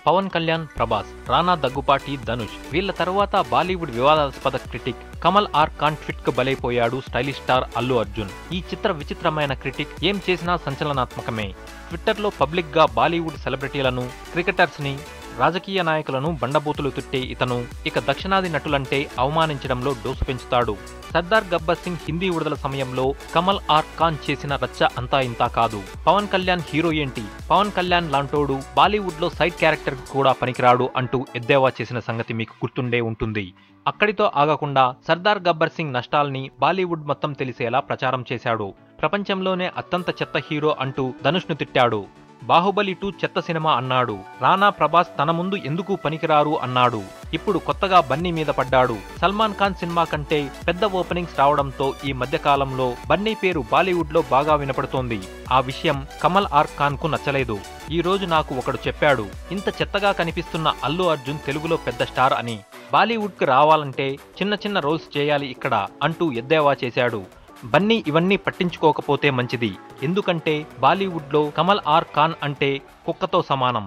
పవన్ కళ్యాణ్, ప్రభాస్, రానా దగ్గుపాటి, ధనుష్ వీళ్ల తర్వాత బాలీవుడ్ వివాదాస్పద critic Kamal R Khan tweet కు బలైపోయాడు స్టైలిష్ స్టార్ అల్లు అర్జున్. ఈ చిత్ర విచిత్రమైన క్రిటిక్ ఏం చేసినా సంచలనాత్మకమే. ట్విట్టర్లో పబ్లిక్ గా బాలీవుడ్ సెలబ్రిటీలను, క్రికెటర్స్ ని, రాజకీయ నాయకులను బండబూతులు తిట్టే ఇతను ఇక దక్షిణాది నటులంటే అవమానించడంలో డోసు పెంచుతాడు. సర్దార్ గబ్బర్ సింగ్ హిందీ విడుదల సమయంలో కమల్ ఆర్ ఖాన్ చేసిన రచ్చ అంతా ఇంతా కాదు. పవన్ కళ్యాణ్ హీరో ఏంటి, పవన్ కళ్యాణ్ లాంటోడు బాలీవుడ్ లో సైడ్ క్యారెక్టర్ కూడా పనికిరాడు అంటూ ఎద్దేవా చేసిన సంగతి మీకు గుర్తుండే ఉంటుంది. అక్కడితో ఆగకుండా సర్దార్ గబ్బర్ సింగ్ నష్టాల్ని బాలీవుడ్ మొత్తం తెలిసేలా ప్రచారం చేశాడు. ప్రపంచంలోనే అత్యంత చెత్త హీరో అంటూ ధనుష్ ను తిట్టాడు. బాహుబలి 2 చెత్త సినిమా అన్నాడు. రానా, ప్రభాస్ తన ముందు ఎందుకు పనికిరారు అన్నాడు. ఇప్పుడు కొత్తగా బన్నీ మీద పడ్డాడు. సల్మాన్ ఖాన్ సినిమా కంటే పెద్ద ఓపెనింగ్స్ రావడంతో ఈ మధ్య కాలంలో బన్నీ పేరు బాలీవుడ్ లో బాగా వినపడుతోంది. ఆ విషయం కమల్ ఆర్ ఖాన్ కు నచ్చలేదు. ఈ రోజు నాకు ఒకడు చెప్పాడు, ఇంత చెత్తగా కనిపిస్తున్న అల్లు అర్జున్ తెలుగులో పెద్ద స్టార్ అని. బాలీవుడ్ కు రావాలంటే చిన్న చిన్న రోల్స్ చేయాలి ఇక్కడ అంటూ ఎద్దేవా చేశాడు. బన్నీ ఇవన్నీ పట్టించుకోకపోతే మంచిది. ఎందుకంటే బాలీవుడ్ లో కమల్ ఆర్ ఖాన్ అంటే కుక్కతో సమానం.